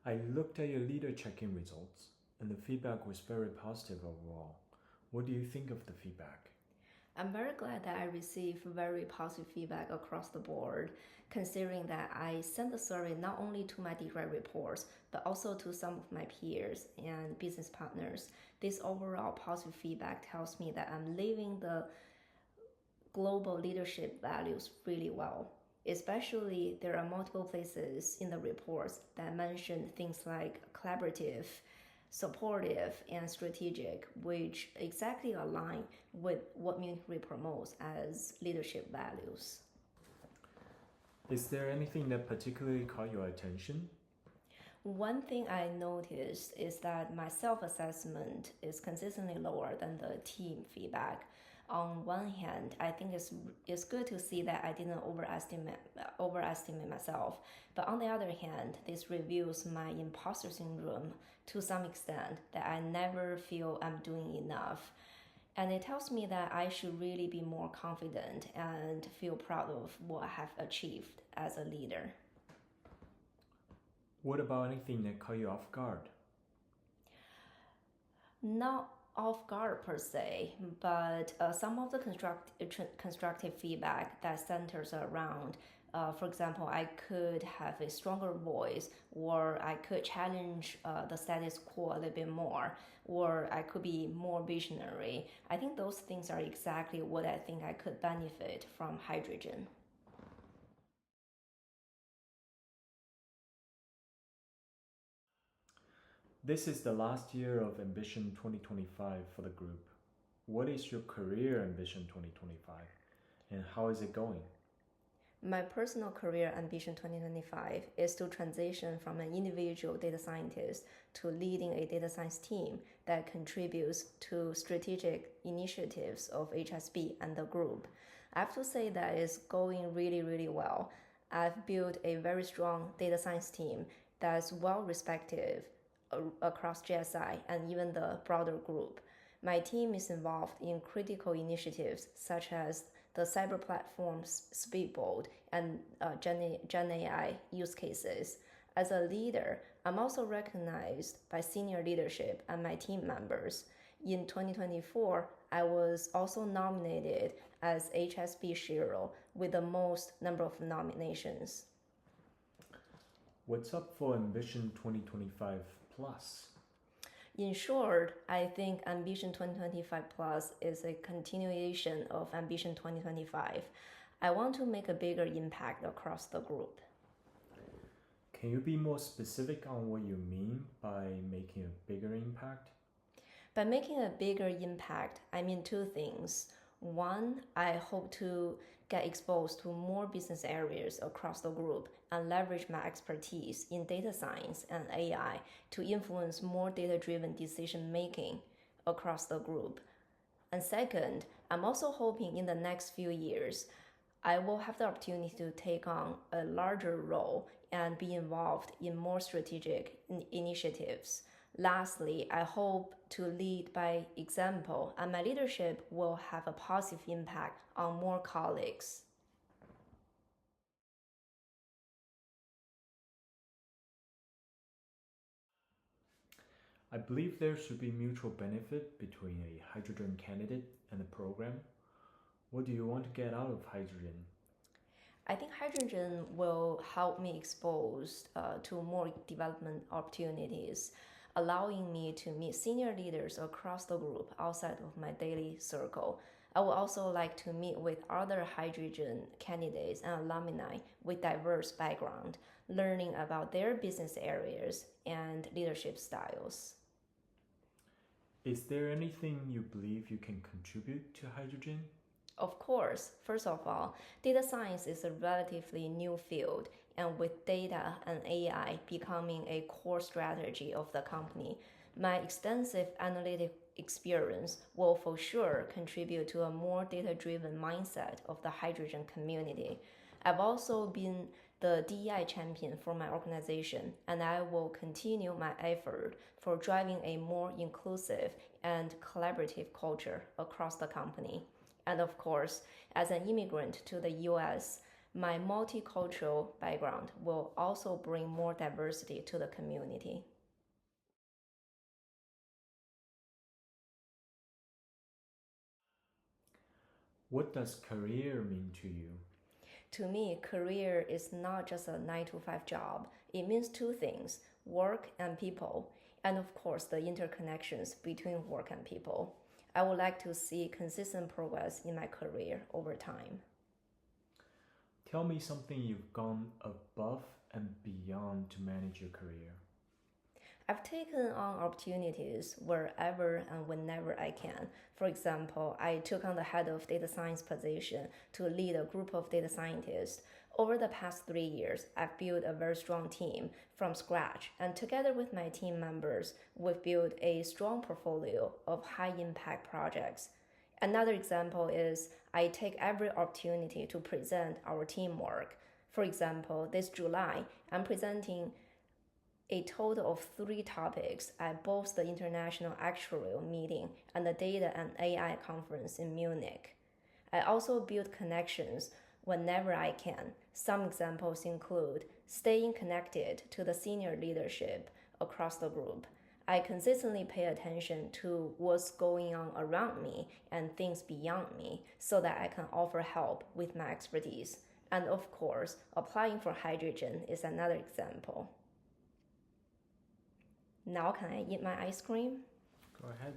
I looked at your leader check-in results, and the feedback was very positive overall. What do you think of the feedback? I'm very glad that I received very positive feedback across the board, considering that I sent the survey not only to my direct reports, but also to some of my peers and business partners. This overall positive feedback tells me that I'm living the global leadership values really well. Especially, there are multiple places in the reports that mention things like collaborative, supportive, and strategic, which exactly align with what Munich Re promotes as leadership values. Is there anything that particularly caught your attention? One thing I noticed is that my self assessment is consistently lower than the team feedback. On one hand, I think it's good to see that I didn't overestimate myself. But on the other hand, this reveals my imposter syndrome to some extent that I never feel I'm doing enough. And it tells me that I should really be more confident and feel proud of what I have achieved as a leader. What about anything that caught you off guard? Not off guard per se, but some of the constructive feedback that centers around, for example, I could have a stronger voice, or I could challenge the status quo a little bit more, or I could be more visionary. I think those things are exactly what I think I could benefit from hydrogen. This is the last year of Ambition 2025 for the group. What is your career ambition 2025 and how is it going? My personal career ambition 2025 is to transition from an individual data scientist to leading a data science team that contributes to strategic initiatives of HSB and the group. I have to say that it's going really, really well. I've built a very strong data science team that's well respected across GSI and even the broader group. My team is involved in critical initiatives such as the cyber platforms Speedboat and Gen AI use cases. As a leader, I'm also recognized by senior leadership and my team members. In 2024, I was also nominated as HSB Shiro with the most number of nominations. What's up for Ambition 2025 Plus? In short, I think Ambition 2025 Plus is a continuation of Ambition 2025. I want to make a bigger impact across the group. Can you be more specific on what you mean by making a bigger impact? By making a bigger impact, I mean two things. One, I hope to get exposed to more business areas across the group and leverage my expertise in data science and AI to influence more data driven decision making across the group. And second, I'm also hoping in the next few years, I will have the opportunity to take on a larger role and be involved in more strategic initiatives. Lastly, I hope to lead by example, and my leadership will have a positive impact on more colleagues. I believe there should be mutual benefit between a hydrogen candidate and the program. What do you want to get out of hydrogen? I think hydrogen will help me expose to more development opportunities, allowing me to meet senior leaders across the group outside of my daily circle. I would also like to meet with other hydrogen candidates and alumni with diverse background, learning about their business areas and leadership styles. Is there anything you believe you can contribute to hydrogen? Of course, first of all, data science is a relatively new field, and with data and AI becoming a core strategy of the company, my extensive analytic experience will for sure contribute to a more data driven mindset of the hydrogen community. I've also been the DEI champion for my organization, and I will continue my effort for driving a more inclusive and collaborative culture across the company. And of course, as an immigrant to the US, My multicultural background will also bring more diversity to the community. What does career mean to you? To me, career is not just a 9 to 5 job. It means two things: work and people, and of course, the interconnections between work and people. I would like to see consistent progress in my career over time. Tell me something you've gone above and beyond to manage your career. I've taken on opportunities wherever and whenever I can. For example, I took on the head of data science position to lead a group of data scientists. Over the past 3 years, I've built a very strong team from scratch, and together with my team members, we've built a strong portfolio of high impact projects. Another example is I take every opportunity to present our teamwork. For example, this July, I'm presenting a total of 3 topics at both the International Actuarial Meeting and the Data and AI Conference in Munich. I also build connections whenever I can. Some examples include staying connected to the senior leadership across the group. I consistently pay attention to what's going on around me and things beyond me so that I can offer help with my expertise. And of course, applying for hydrogen is another example. Now can I eat my ice cream? Go ahead.